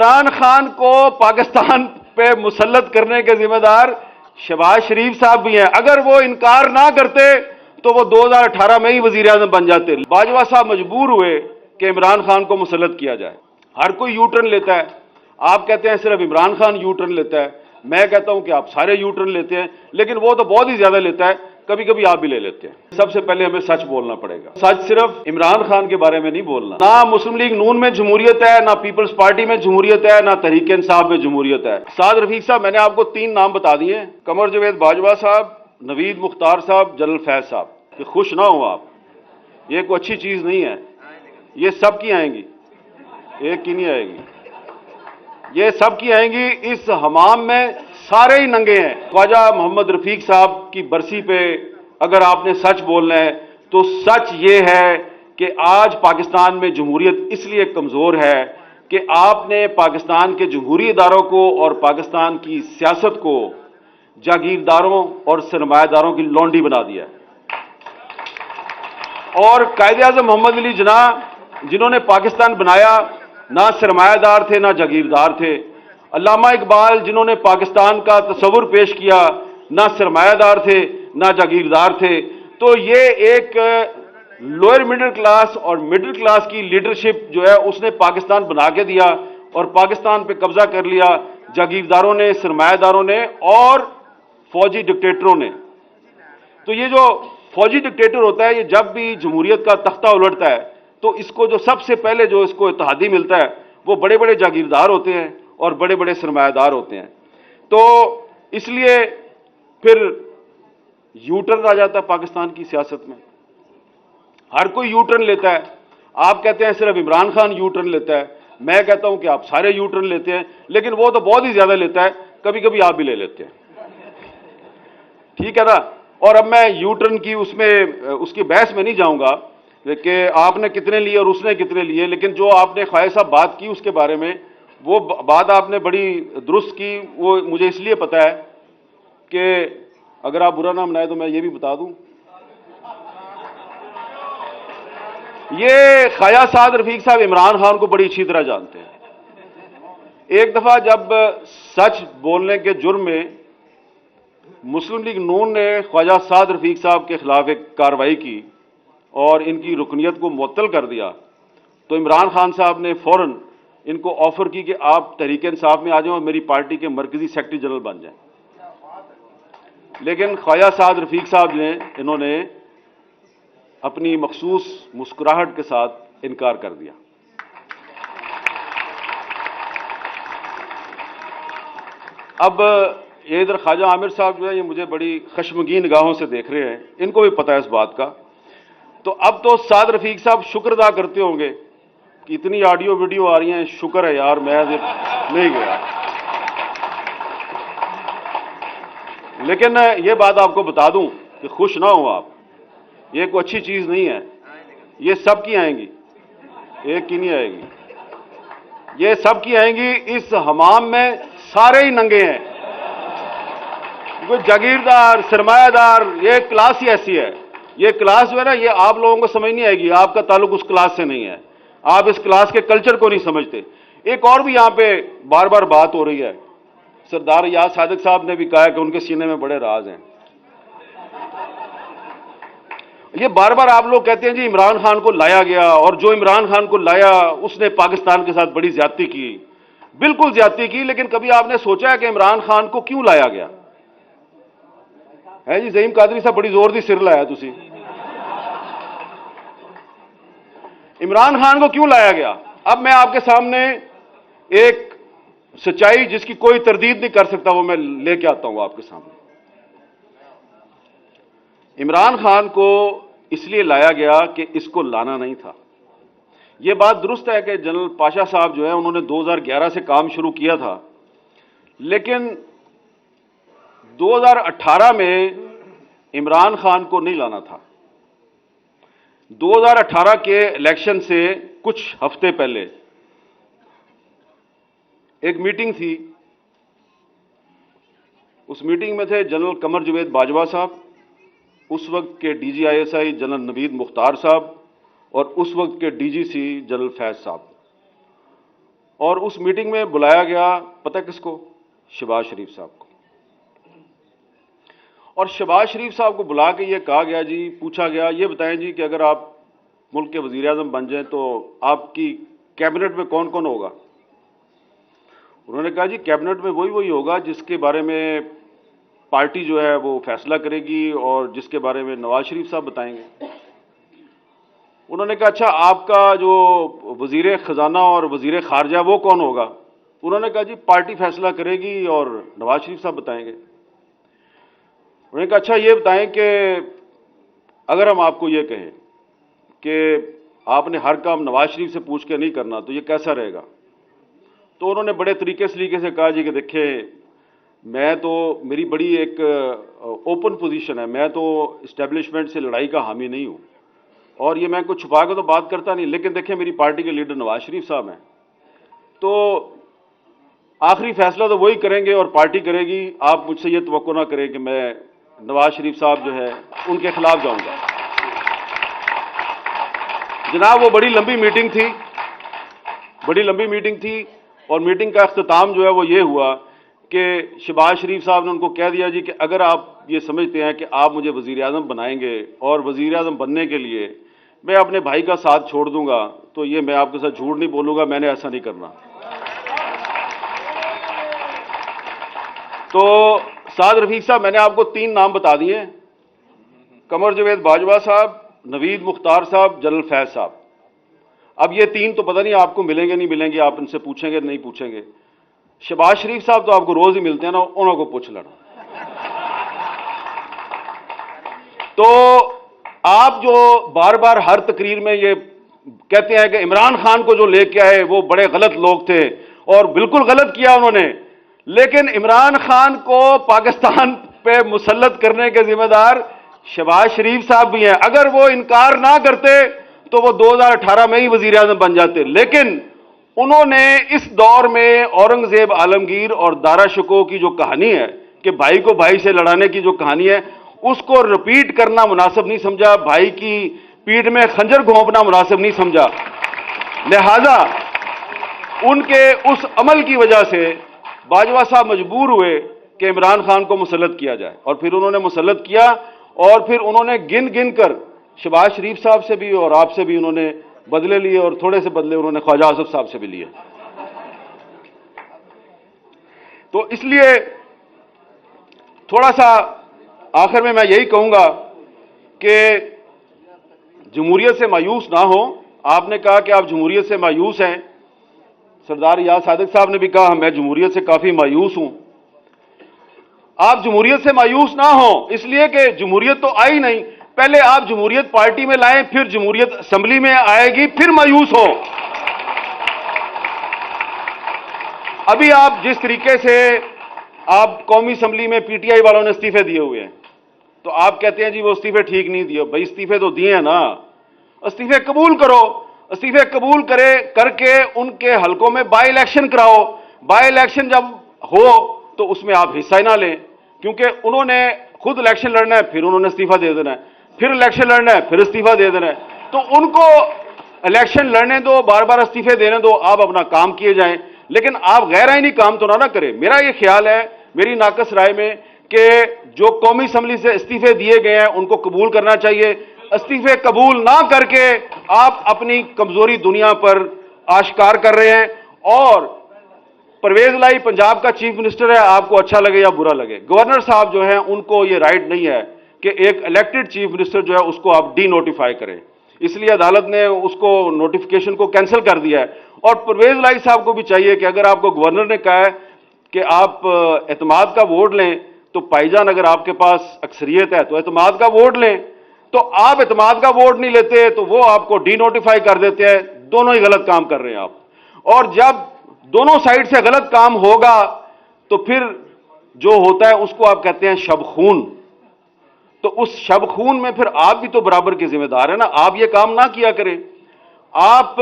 इमरान खान को पाकिस्तान पे मुसल्लत करने के जिम्मेदार शहबाज शरीफ साहब भी हैं। अगर वो इनकार ना करते तो वो 2018 में ही वजीर आजम बन जाते। बाजवा साहब मजबूर हुए कि इमरान खान को मुसल्लत किया जाए। हर कोई यू टर्न लेता है। आप कहते हैं सिर्फ इमरान खान यू टर्न लेता है, मैं कहता हूं कि आप सारे यू टर्न लेते हैं, लेकिन वो तो बहुत ही ज्यादा लेता है, कभी कभी आप भी ले लेते हैं। सबसे पहले हमें सच बोलना पड़ेगा। सच सिर्फ इमरान खान के बारे में नहीं बोलना। ना मुस्लिम लीग नून में जमहूरियत है, ना पीपल्स पार्टी में जमहूरियत है, ना तहरीक इंसाफ में जमहूरियत है। साद रफीक साहब, मैंने आपको 3 नाम बता दिए, कमर जवेद बाजवा साहब, नवीद मुख्तार साहब, जनरल फैज साहब। कि खुश ना हो आप, ये कोई अच्छी चीज नहीं है। ये सबकी आएंगी, एक की नहीं आएगी, ये सबकी आएंगी। इस हमाम में सारे ही नंगे हैं। ख्वाजा मोहम्मद रफीक साहब की बरसी पे अगर आपने सच बोलना है तो सच ये है कि आज पाकिस्तान में जमहूरियत इसलिए कमजोर है कि आपने पाकिस्तान के जमहूरी इदारों को और पाकिस्तान की सियासत को जागीरदारों और सरमायादारों की लौंडी बना दिया है। और कायदे आज़म मोहम्मद अली जिन्ना, जिन्होंने पाकिस्तान बनाया, ना सरमायादार थे ना जागीरदार थे। अल्लामा इकबाल, जिन्होंने पाकिस्तान का तस्वुर पेश किया, ना सरमायादार थे ना जागीरदार थे। तो ये एक लोअर मिडिल क्लास और मिडिल क्लास की लीडरशिप जो है उसने पाकिस्तान बना के दिया और पाकिस्तान पे कब्जा कर लिया जागीरदारों ने, सरमायादारों ने और फौजी डिक्टेटरों ने। तो ये जो फौजी डिक्टेटर होता है, ये जब भी जमहूरियत का तख्ता उलटता है तो इसको जो सबसे पहले जो इसको इत्तेहादी मिलता है वो बड़े बड़े जागीरदार होते हैं और बड़े बड़े सरमायादार होते हैं। तो इसलिए फिर यू टर्न आ जाता है पाकिस्तान की सियासत में। हर कोई यू टर्न लेता है। आप कहते हैं सिर्फ इमरान खान यू टर्न लेता है, मैं कहता हूं कि आप सारे यू टर्न लेते हैं, लेकिन वो तो बहुत ही ज्यादा लेता है, कभी कभी आप भी ले लेते हैं। ठीक है ना। और अब मैं यू टर्न की उसकी बहस में नहीं जाऊंगा कि आपने कितने लिए और उसने कितने लिए, लेकिन जो आपने ख्वाजा साहब बात की उसके बारे में, वो बात आपने बड़ी दुरुस्त की। वो मुझे इसलिए पता है कि अगर आप बुरा ना मनाए तो मैं ये भी बता दूं, ये ख्वाजा साद रफीक साहब इमरान खान को बड़ी अच्छी तरह जानते हैं। एक दफा जब सच बोलने के जुर्म में मुस्लिम लीग नून ने ख्वाजा साद रफीक साहब के खिलाफ एक कार्रवाई की और इनकी रुकनियत को मुअत्तल कर दिया, तो इमरान खान साहब ने फौरन इनको ऑफर की कि आप तहरीक इंसाफ में आ जाएं और मेरी पार्टी के मरकजी सेक्रेटरी जनरल बन जाएं। लेकिन ख्वाजा साद रफीक साहब ने इन्होंने अपनी मखसूस मुस्कुराहट के साथ इनकार कर दिया। अब ये इधर ख्वाजा आमिर साहब जो है ये मुझे बड़ी खशमगीन निगाहों से देख रहे हैं, इनको भी पता है इस बात का। तो अब तो साद रफीक साहब शुक्र अदा करते होंगे कि इतनी ऑडियो वीडियो आ रही हैं, शुक्र है यार मैं नहीं गया। लेकिन ये बात आपको बता दूं कि खुश ना हो आप, ये कोई अच्छी चीज नहीं है। ये सबकी आएंगी, एक की नहीं आएगी, ये सबकी आएंगी। इस हमाम में सारे ही नंगे हैं। कोई जागीरदार, सरमायादार, ये क्लास ही ऐसी है। ये क्लास जो है ना, ये आप लोगों को समझ नहीं आएगी। आपका ताल्लुक उस क्लास से नहीं है, आप इस क्लास के कल्चर को नहीं समझते। एक और भी यहां पे बार बार बात हो रही है, सरदार याद सादिक साहब ने भी कहा कि उनके सीने में बड़े राज हैं। ये बार बार आप लोग कहते हैं जी इमरान खान को लाया गया और जो इमरान खान को लाया उसने पाकिस्तान के साथ बड़ी ज्यादती की। बिल्कुल ज्यादती की, लेकिन कभी आपने सोचा है कि इमरान खान को क्यों लाया गया है? जी ज़हीम कादरी साहब बड़ी जोर दी सिर लाया तुसी। इमरान खान को क्यों लाया गया? अब मैं आपके सामने एक सच्चाई जिसकी कोई तरदीद नहीं कर सकता वो मैं लेके आता हूं आपके सामने। इमरान खान को इसलिए लाया गया कि इसको लाना नहीं था। यह बात दुरुस्त है कि जनरल पाशा साहब जो है उन्होंने 2011 से काम शुरू किया था, लेकिन 2018 में इमरान खान को नहीं लाना था। 2018 के इलेक्शन से कुछ हफ्ते पहले एक मीटिंग थी। उस मीटिंग में थे जनरल कमर जवेद बाजवा साहब, उस वक्त के DGISI जनरल नवीद मुख्तार साहब और उस वक्त के DGC जनरल फैज साहब। और उस मीटिंग में बुलाया गया, पता है किसको? शहबाज शरीफ साहब को। और शहबाज शरीफ साहब को बुला के ये कहा गया जी, पूछा गया, ये बताएं जी कि अगर आप मुल्क के वजीर आज़म बन जाएं तो आपकी कैबिनेट में कौन कौन होगा? उन्होंने कहा जी कैबिनेट में वही होगा जिसके बारे में पार्टी जो है वो फैसला करेगी और जिसके बारे में नवाज शरीफ साहब बताएंगे। उन्होंने कहा अच्छा आपका जो वजीर खजाना और वजीर खारजा वो कौन होगा? उन्होंने कहा जी पार्टी फैसला करेगी और नवाज शरीफ साहब बताएंगे। उन्होंने कहा अच्छा ये बताएं कि अगर हम आपको ये कहें कि आपने हर काम नवाज शरीफ से पूछ के नहीं करना तो ये कैसा रहेगा? तो उन्होंने बड़े तरीके से कहा जी कि देखिए मैं तो, मेरी बड़ी एक ओपन पोजीशन है, मैं तो इस्टेब्लिशमेंट से लड़ाई का हामी नहीं हूं और ये मैं कुछ छुपा के तो बात करता नहीं, लेकिन देखिए मेरी पार्टी के लीडर नवाज शरीफ साहब हैं, तो आखिरी फैसला तो वही करेंगे और पार्टी करेगी। आप मुझसे ये तवक्को ना करें कि मैं नवाज शरीफ साहब जो है उनके खिलाफ जाऊंगा। जनाब वो बड़ी लंबी मीटिंग थी और मीटिंग का अख्ताम जो है वो ये हुआ कि शहबाज शरीफ साहब ने उनको कह दिया जी कि अगर आप ये समझते हैं कि आप मुझे वजीर आज़म बनाएंगे और वजीर आज़म बनने के लिए मैं अपने भाई का साथ छोड़ दूंगा, तो ये मैं आपके साथ झूठ नहीं बोलूंगा, मैंने ऐसा नहीं करना। तो साद रफीक साहब, मैंने आपको 3 नाम बता दिए, कमर जवेद बाजवा साहब, नवीद मुख्तार साहब, जनरल फैज साहब। अब ये 3 तो पता नहीं आपको मिलेंगे नहीं मिलेंगे, आप इनसे पूछेंगे नहीं पूछेंगे। शहबाज शरीफ साहब तो आपको रोज ही मिलते हैं ना, उन्होंने पूछ लेना। तो आप जो बार बार हर तकरीर में ये कहते हैं कि इमरान खान को जो लेके आए वो बड़े गलत लोग थे, और बिल्कुल गलत किया उन्होंने, लेकिन इमरान खान को पाकिस्तान पे मुसल्लत करने के जिम्मेदार शहबाज शरीफ साहब भी हैं। अगर वो इनकार ना करते तो वो 2018 में ही वजीर आज़म बन जाते, लेकिन उन्होंने इस दौर में औरंगजेब आलमगीर और दारा शिकोह की जो कहानी है कि भाई को भाई से लड़ाने की जो कहानी है उसको रिपीट करना मुनासिब नहीं समझा, भाई की पीठ में खंजर घोंपना मुनासिब नहीं समझा। लिहाजा उनके उस अमल की वजह से बाजवा साहब मजबूर हुए कि इमरान खान को मुसल्लत किया जाए, और फिर उन्होंने मुसल्लत किया और फिर उन्होंने गिन गिन कर शहबाज शरीफ साहब से भी और आपसे भी उन्होंने बदले लिए, और थोड़े से बदले उन्होंने ख्वाजा आसिफ साहब से भी लिए। तो इसलिए थोड़ा सा आखिर में मैं यही कहूंगा कि जमहूरियत से मायूस ना हो। आपने कहा कि आप जमहूरियत से मायूस हैं, सरदार रियाज सादिक साहब ने भी कहा मैं जमहूरियत से काफी मायूस हूं। आप जमहूरियत से मायूस ना हो, इसलिए कि जमहूरियत तो आई नहीं, पहले आप जमहूरियत पार्टी में लाएं, फिर जमहूरियत असेंबली में आएगी, फिर मायूस हो। अभी आप जिस तरीके से आप कौमी असेंबली में पीटीआई वालों ने इस्तीफे दिए हुए हैं, तो आप कहते हैं जी वो इस्तीफे ठीक नहीं दिए। भाई इस्तीफे तो दिए हैं ना, इस्तीफे कबूल करो, इस्तीफे कबूल करके उनके हलकों में बाई इलेक्शन कराओ। बाई इलेक्शन जब हो तो उसमें आप हिस्सा ही ना लें, क्योंकि उन्होंने खुद इलेक्शन लड़ना है, फिर उन्होंने इस्तीफा दे देना है, फिर इलेक्शन लड़ना है, फिर इस्तीफा दे देना है। तो उनको इलेक्शन लड़ने दो, बार बार इस्तीफे देने दो, आप अपना काम किए जाएं, लेकिन आप गैर आईनी काम तो ना करें। मेरा ये ख्याल है, मेरी नाकस राय में, कि जो कौमी असेंबली से इस्तीफे दिए गए हैं उनको कबूल करना चाहिए। इस्तीफे कबूल ना करके आप अपनी कमजोरी दुनिया पर आश्कार कर रहे हैं। और परवेज लाई पंजाब का चीफ मिनिस्टर है, आपको अच्छा लगे या बुरा लगे, गवर्नर साहब जो हैं उनको ये राइट नहीं है कि एक इलेक्टेड चीफ मिनिस्टर जो है उसको आप डी नोटिफाई करें, इसलिए अदालत ने उसको नोटिफिकेशन को कैंसिल कर दिया है। और परवेज लाई साहब को भी चाहिए कि अगर आपको गवर्नर ने कहा है कि आप एतमाद का वोट लें, तो भाईजान अगर आपके पास अक्सरियत है तो एतमाद का वोट लें, तो आप एतमाद का वोट नहीं लेते तो वो आपको डी नोटिफाई कर देते हैं। दोनों ही गलत काम कर रहे हैं आप, और जब दोनों साइड से गलत काम होगा तो फिर जो होता है उसको आप कहते हैं शब खून। तो उस शब खून में फिर आप भी तो बराबर के जिम्मेदार है ना, आप ये काम ना किया करें। आप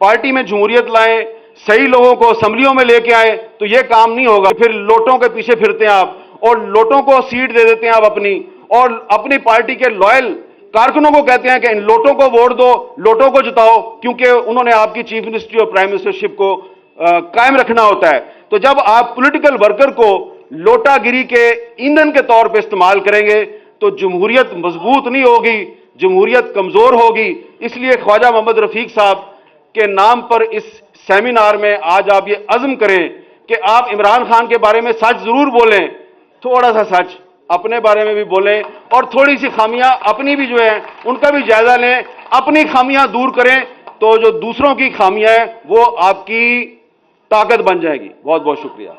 पार्टी में जमहूरियत लाएं, सही लोगों को असेंबलियों में लेके आए, तो ये काम नहीं होगा। फिर लोटों के पीछे फिरते हैं आप, और लोटों को सीट दे देते हैं आप अपनी, और अपनी पार्टी के लॉयल कारकुनों को कहते हैं कि इन लोटों को वोट दो, लोटों को जिताओ, क्योंकि उन्होंने आपकी चीफ मिनिस्ट्री और प्राइम मिनिस्टरशिप को कायम रखना होता है। तो जब आप पॉलिटिकल वर्कर को लोटागिरी के ईंधन के तौर पे इस्तेमाल करेंगे तो जमहूरियत मजबूत नहीं होगी, जमहूरियत कमजोर होगी। इसलिए ख्वाजा मोहम्मद रफीक साहब के नाम पर इस सेमिनार में आज आप ये अज़्म करें कि आप इमरान खान के बारे में सच जरूर बोलें, थोड़ा सा सच अपने बारे में भी बोलें और थोड़ी सी खामियां अपनी भी जो है उनका भी जायजा लें, अपनी खामियां दूर करें तो जो दूसरों की खामियां हैं वो आपकी ताकत बन जाएगी। बहुत बहुत शुक्रिया।